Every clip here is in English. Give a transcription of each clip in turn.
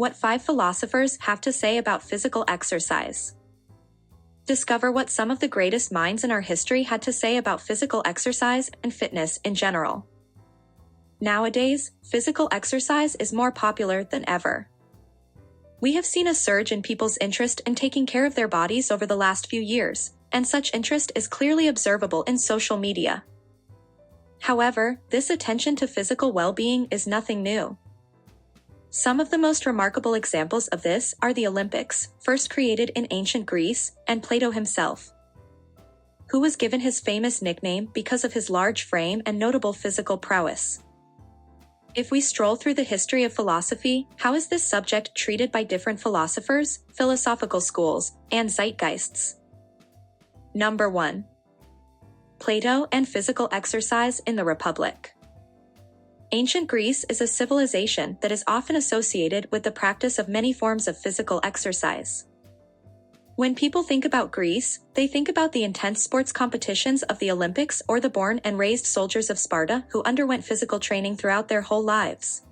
What 5 philosophers have to say about physical exercise. Discover what some of the greatest minds in our history had to say about physical exercise and fitness in general. Nowadays, physical exercise is more popular than ever. We have seen a surge in people's interest in taking care of their bodies over the last few years, and such interest is clearly observable in social media. However, this attention to physical well-being is nothing new. Some of the most remarkable examples of this are the Olympics, first created in ancient Greece, and Plato himself, who was given his famous nickname because of his large frame and notable physical prowess. If we stroll through the history of philosophy, how is this subject treated by different philosophers, philosophical schools, and zeitgeists? Number 1. Plato and physical exercise in the Republic. Ancient Greece is a civilization that is often associated with the practice of many forms of physical exercise. When people think about Greece, they think about the intense sports competitions of the Olympics or the born and raised soldiers of Sparta who underwent physical training throughout their whole lives,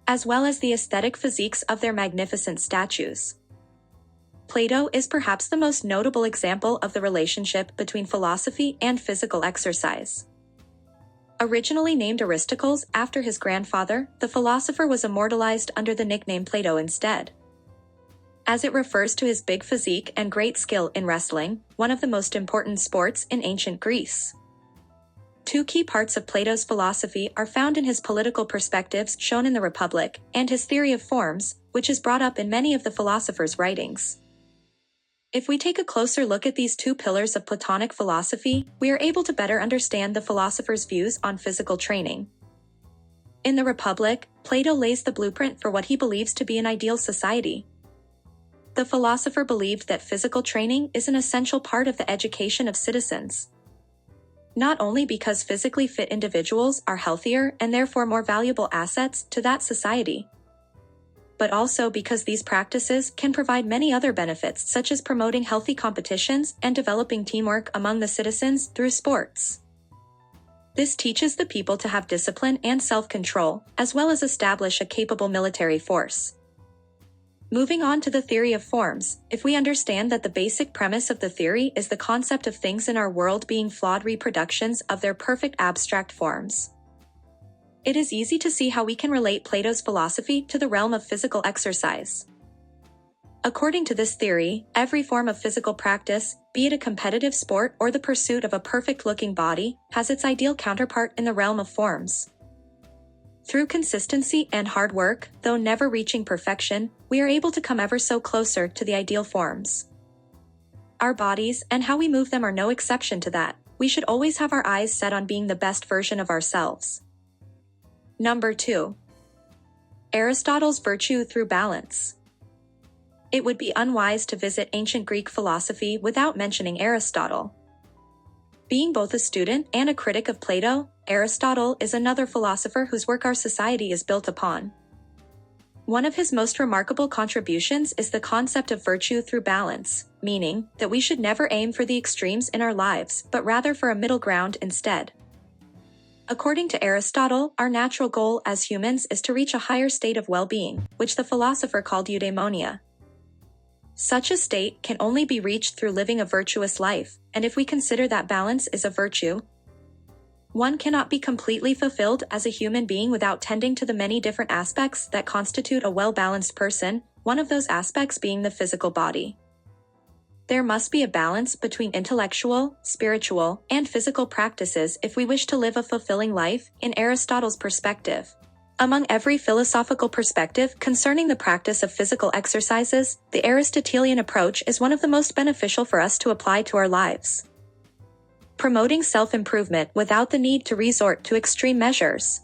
as well as the aesthetic physiques of their magnificent statues. Plato is perhaps the most notable example of the relationship between philosophy and physical exercise. Originally named Aristocles after his grandfather, the philosopher was immortalized under the nickname Plato instead, as it refers to his big physique and great skill in wrestling, one of the most important sports in ancient Greece. 2 key parts of Plato's philosophy are found in his political perspectives shown in the Republic, and his theory of forms, which is brought up in many of the philosopher's writings. If we take a closer look at these 2 pillars of Platonic philosophy, we are able to better understand the philosopher's views on physical training. In the Republic, Plato lays the blueprint for what he believes to be an ideal society. The philosopher believed that physical training is an essential part of the education of citizens, not only because physically fit individuals are healthier and therefore more valuable assets to that society, but also because these practices can provide many other benefits such as promoting healthy competitions and developing teamwork among the citizens through sports. This teaches the people to have discipline and self-control, as well as establish a capable military force. Moving on to the theory of forms, if we understand that the basic premise of the theory is the concept of things in our world being flawed reproductions of their perfect abstract forms, it is easy to see how we can relate Plato's philosophy to the realm of physical exercise. According to this theory, every form of physical practice, be it a competitive sport or the pursuit of a perfect-looking body, has its ideal counterpart in the realm of forms. Through consistency and hard work, though never reaching perfection, we are able to come ever so closer to the ideal forms. Our bodies and how we move them are no exception to that. We should always have our eyes set on being the best version of ourselves. Number 2. Aristotle's virtue through balance. It would be unwise to visit ancient Greek philosophy without mentioning Aristotle. Being both a student and a critic of Plato, Aristotle is another philosopher whose work our society is built upon. One of his most remarkable contributions is the concept of virtue through balance, meaning that we should never aim for the extremes in our lives, but rather for a middle ground instead. According to Aristotle, our natural goal as humans is to reach a higher state of well-being, which the philosopher called eudaimonia. Such a state can only be reached through living a virtuous life, and if we consider that balance is a virtue, one cannot be completely fulfilled as a human being without tending to the many different aspects that constitute a well-balanced person, one of those aspects being the physical body. There must be a balance between intellectual, spiritual, and physical practices if we wish to live a fulfilling life, in Aristotle's perspective. Among every philosophical perspective concerning the practice of physical exercises, the Aristotelian approach is one of the most beneficial for us to apply to our lives, promoting self-improvement without the need to resort to extreme measures.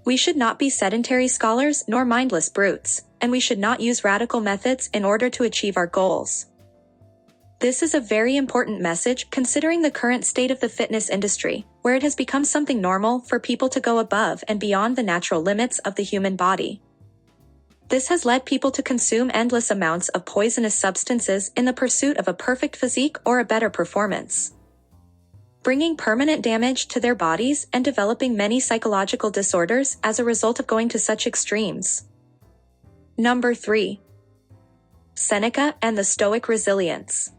We should not be sedentary scholars nor mindless brutes, and we should not use radical methods in order to achieve our goals. This is a very important message considering the current state of the fitness industry, where it has become something normal for people to go above and beyond the natural limits of the human body. This has led people to consume endless amounts of poisonous substances in the pursuit of a perfect physique or a better performance, bringing permanent damage to their bodies and developing many psychological disorders as a result of going to such extremes. Number 3. Seneca and the Stoic resilience.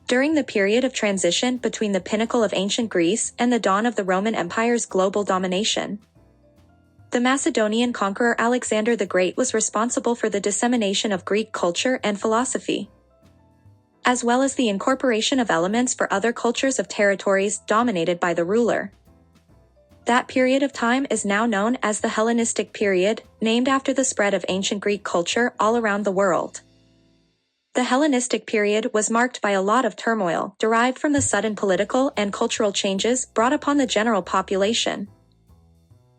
During the period of transition between the pinnacle of ancient Greece and the dawn of the Roman Empire's global domination, the Macedonian conqueror Alexander the Great was responsible for the dissemination of Greek culture and philosophy, as well as the incorporation of elements for other cultures of territories dominated by the ruler. That period of time is now known as the Hellenistic period, named after the spread of ancient Greek culture all around the world. The Hellenistic period was marked by a lot of turmoil derived from the sudden political and cultural changes brought upon the general population.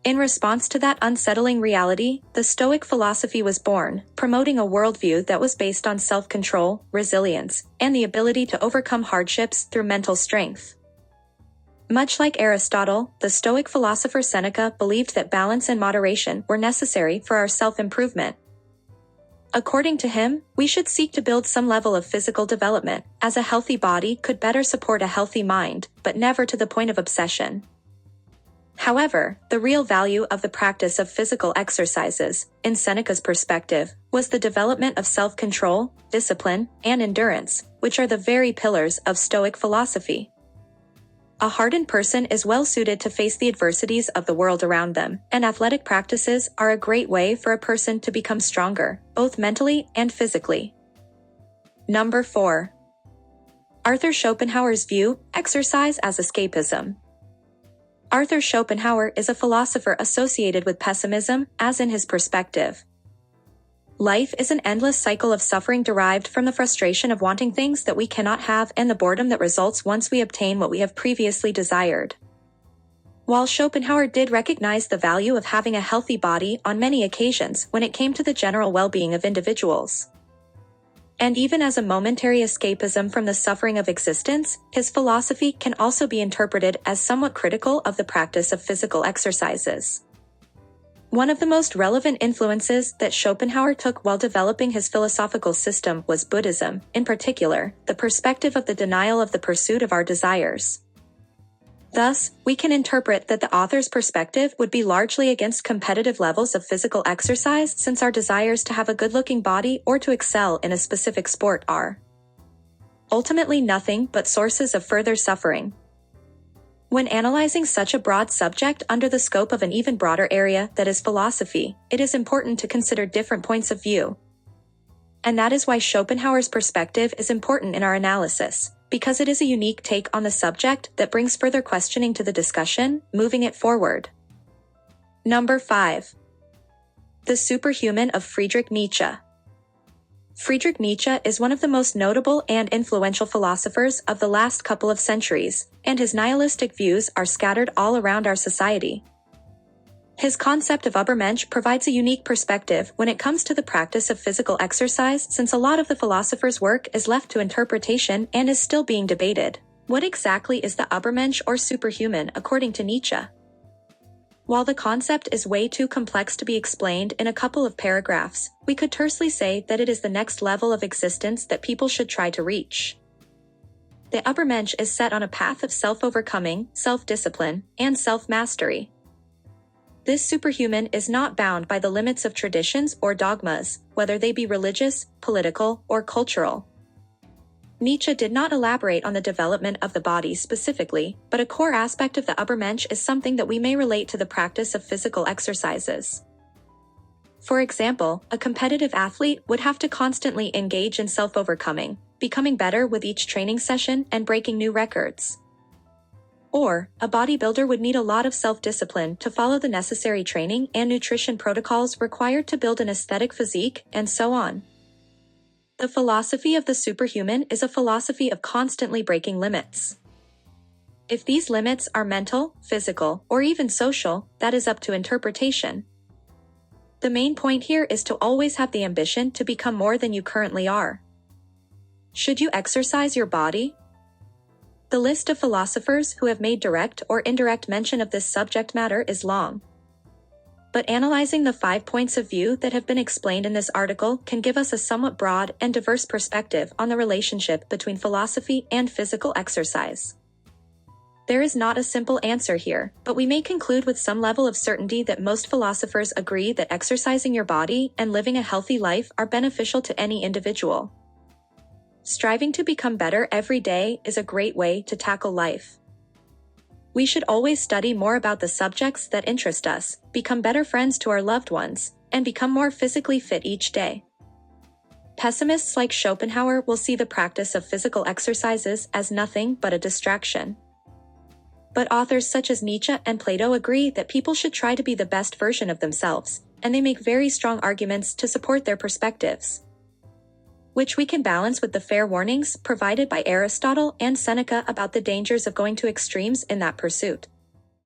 In response to that unsettling reality, the Stoic philosophy was born, promoting a worldview that was based on self-control, resilience, and the ability to overcome hardships through mental strength. Much like Aristotle, the Stoic philosopher Seneca believed that balance and moderation were necessary for our self-improvement. According to him, we should seek to build some level of physical development, as a healthy body could better support a healthy mind, but never to the point of obsession. However, the real value of the practice of physical exercises, in Seneca's perspective, was the development of self-control, discipline, and endurance, which are the very pillars of Stoic philosophy. A hardened person is well suited to face the adversities of the world around them, and athletic practices are a great way for a person to become stronger, both mentally and physically. Number 4. Arthur Schopenhauer's view, exercise as escapism. Arthur Schopenhauer is a philosopher associated with pessimism, as in his perspective, life is an endless cycle of suffering derived from the frustration of wanting things that we cannot have and the boredom that results once we obtain what we have previously desired. While Schopenhauer did recognize the value of having a healthy body on many occasions when it came to the general well-being of individuals, and even as a momentary escapism from the suffering of existence, his philosophy can also be interpreted as somewhat critical of the practice of physical exercises. One of the most relevant influences that Schopenhauer took while developing his philosophical system was Buddhism, in particular, the perspective of the denial of the pursuit of our desires. Thus, we can interpret that the author's perspective would be largely against competitive levels of physical exercise, since our desires to have a good-looking body or to excel in a specific sport are ultimately nothing but sources of further suffering. When analyzing such a broad subject under the scope of an even broader area that is philosophy, it is important to consider different points of view. And that is why Schopenhauer's perspective is important in our analysis, because it is a unique take on the subject that brings further questioning to the discussion, moving it forward. Number 5. The Superhuman of Friedrich Nietzsche. Friedrich Nietzsche is one of the most notable and influential philosophers of the last couple of centuries, and his nihilistic views are scattered all around our society. His concept of Übermensch provides a unique perspective when it comes to the practice of physical exercise, since a lot of the philosopher's work is left to interpretation and is still being debated. What exactly is the Übermensch or superhuman according to Nietzsche? While the concept is way too complex to be explained in a couple of paragraphs, we could tersely say that it is the next level of existence that people should try to reach. The Übermensch is set on a path of self-overcoming, self-discipline, and self-mastery. This superhuman is not bound by the limits of traditions or dogmas, whether they be religious, political, or cultural. Nietzsche did not elaborate on the development of the body specifically, but a core aspect of the Übermensch is something that we may relate to the practice of physical exercises. For example, a competitive athlete would have to constantly engage in self-overcoming, becoming better with each training session and breaking new records. Or, a bodybuilder would need a lot of self-discipline to follow the necessary training and nutrition protocols required to build an aesthetic physique, and so on. The philosophy of the superhuman is a philosophy of constantly breaking limits. If these limits are mental, physical, or even social, that is up to interpretation. The main point here is to always have the ambition to become more than you currently are. Should you exercise your body? The list of philosophers who have made direct or indirect mention of this subject matter is long. But analyzing the 5 points of view that have been explained in this article can give us a somewhat broad and diverse perspective on the relationship between philosophy and physical exercise. There is not a simple answer here, but we may conclude with some level of certainty that most philosophers agree that exercising your body and living a healthy life are beneficial to any individual. Striving to become better every day is a great way to tackle life. We should always study more about the subjects that interest us, become better friends to our loved ones, and become more physically fit each day. Pessimists like Schopenhauer will see the practice of physical exercises as nothing but a distraction. But authors such as Nietzsche and Plato agree that people should try to be the best version of themselves, and they make very strong arguments to support their perspectives, which we can balance with the fair warnings provided by Aristotle and Seneca about the dangers of going to extremes in that pursuit.